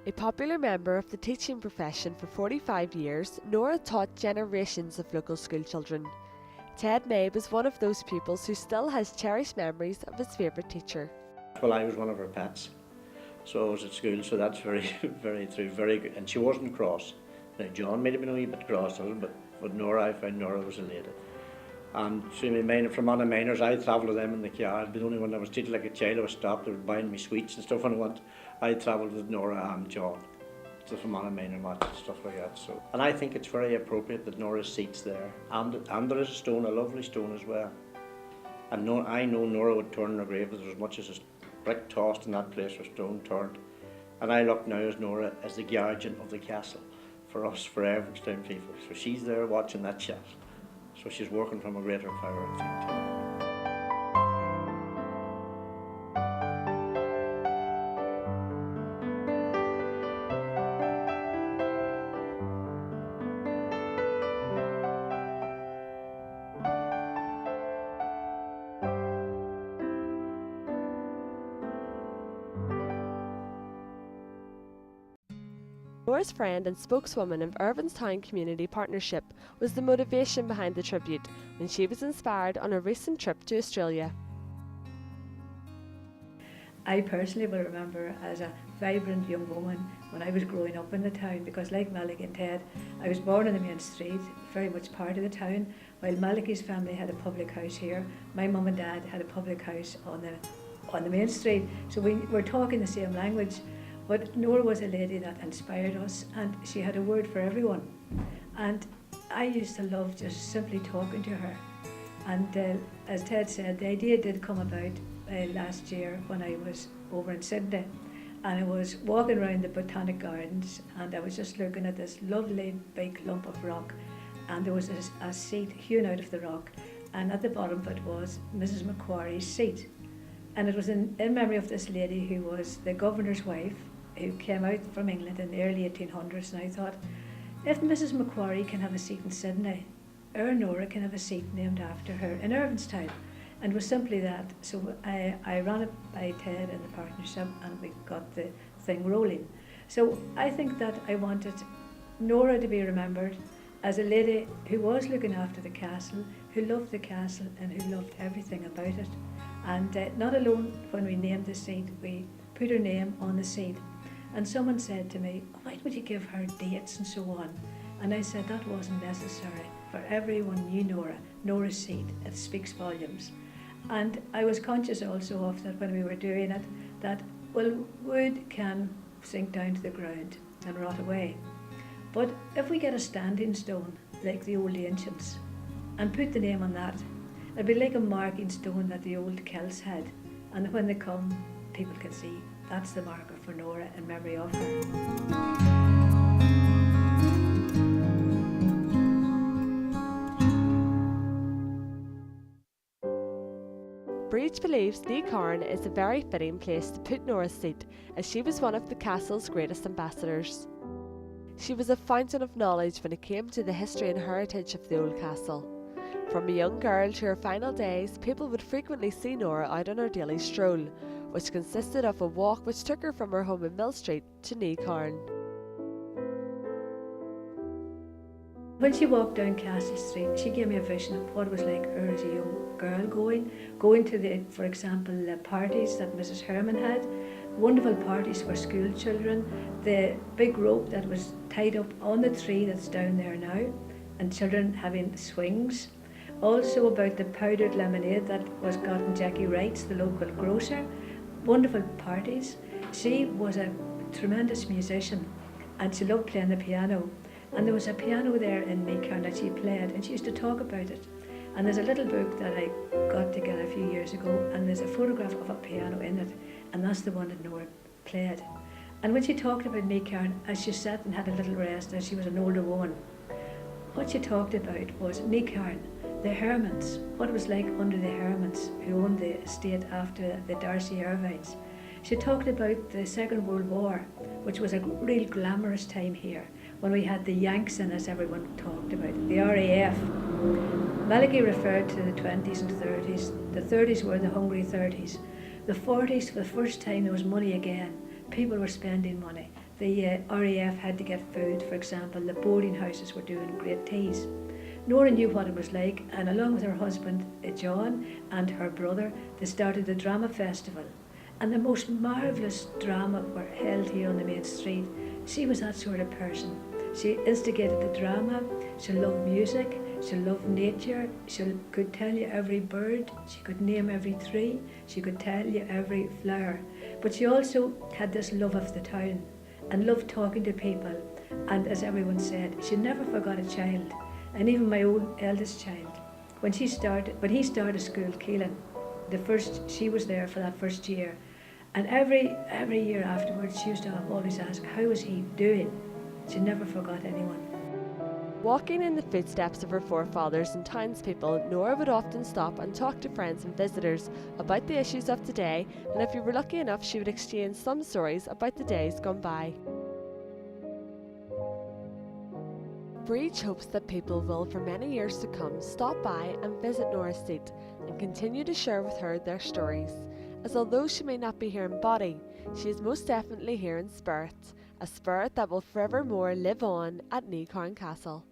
A popular member of the teaching profession for 45 years, Nora taught generations of local school children. Ted May was one of those pupils who still has cherished memories of his favourite teacher. Well, I was one of her pets, so I was at school, so that's very, very true, very good. And she wasn't cross. Now, John might have been a wee bit cross, but Nora, I found Nora was a lady. And she made from Fermanagh miners, I travelled with them in the car. The only one I was treated like a child, I was stopped, they were buying me sweets and stuff, and I travelled with Nora and John to Fermanagh miner match and stuff like that. So, and I think it's very appropriate that Nora's seat's there, and there is a stone, a lovely stone as well. And I know Nora would turn in her grave if there was as much as a brick tossed in that place or stone turned. And I look now as Nora as the guardian of the castle for us, for Irvinestown people. So she's there watching that chat. So she's working from a greater power, I think, too. Nora's friend and spokeswoman of Irvinestown Community Partnership was the motivation behind the tribute when she was inspired on a recent trip to Australia. I personally will remember as a vibrant young woman when I was growing up in the town, because like Malachy and Ted, I was born on the main street, very much part of the town. While Malachy's family had a public house here, my mum and dad had a public house on the main street, so we were talking the same language. But Nora was a lady that inspired us, and she had a word for everyone. And I used to love just simply talking to her. And as Ted said, the idea did come about last year when I was over in Sydney. And I was walking around the Botanic Gardens, and I was just looking at this lovely big lump of rock. And there was a seat hewn out of the rock, and at the bottom of it was Mrs. Macquarie's seat. And it was in memory of this lady who was the governor's wife, who came out from England in the early 1800s, and I thought, if Mrs. Macquarie can have a seat in Sydney, our Nora can have a seat named after her in Irvinestown. And it was simply that. So I ran it by Ted in the partnership, and we got the thing rolling. So I think that I wanted Nora to be remembered as a lady who was looking after the castle, who loved the castle and who loved everything about it. And not alone when we named the seat, we put her name on the seat. And someone said to me, why would you give her dates and so on? And I said that wasn't necessary, for everyone knew Nora, Nora's seat, it speaks volumes. And I was conscious also of that when we were doing it, that, well, wood can sink down to the ground and rot away. But if we get a standing stone, like the old ancients, and put the name on that, it'd be like a marking stone that the old Celts had. And when they come, people can see that's the marker for Nora in memory of her. Breach believes Necarne is a very fitting place to put Nora's seat, as she was one of the castle's greatest ambassadors. She was a fountain of knowledge when it came to the history and heritage of the old castle. From a young girl to her final days, people would frequently see Nora out on her daily stroll, which consisted of a walk which took her from her home in Mill Street to Necarne. When she walked down Castle Street, she gave me a vision of what it was like her as a young girl going to the, for example, the parties that Mrs. Herman had, wonderful parties for school children, the big rope that was tied up on the tree that's down there now, and children having swings. Also about the powdered lemonade that was got in Jackie Wright's, the local grocer. Wonderful parties. She was a tremendous musician, and she loved playing the piano. And there was a piano there in Necarne that she played, and she used to talk about it. And there's a little book that I got together a few years ago, and there's a photograph of a piano in it, and that's the one that Nora played. And when she talked about Necarne, as she sat and had a little rest, as she was an older woman, what she talked about was Necarne, the Hermans, what it was like under the Hermans who owned the estate after the Darcy Irvines. She talked about the Second World War, which was a real glamorous time here, when we had the Yanks in, as everyone talked about, the RAF. Malachy referred to the 20s and 30s. The 30s were the hungry 30s. The 40s, for the first time, there was money again. People were spending money. the RAF had to get food, for example, the boarding houses were doing great teas. Nora knew what it was like, and along with her husband, John, and her brother, they started the drama festival. And the most marvellous drama were held here on the main street. She was that sort of person. She instigated the drama, she loved music, she loved nature, she could tell you every bird, she could name every tree, she could tell you every flower. But she also had this love of the town and loved talking to people. And as everyone said, she never forgot a child. And even my own eldest child, when he started school, Keelan, she was there for that first year. And every year afterwards, she used to always ask, how is he doing? She never forgot anyone. Walking in the footsteps of her forefathers and townspeople, Nora would often stop and talk to friends and visitors about the issues of today, and if you were lucky enough, she would exchange some stories about the days gone by. Breach hopes that people will, for many years to come, stop by and visit Nora's seat and continue to share with her their stories, as although she may not be here in body, she is most definitely here in spirit, a spirit that will forevermore live on at Necarne Castle.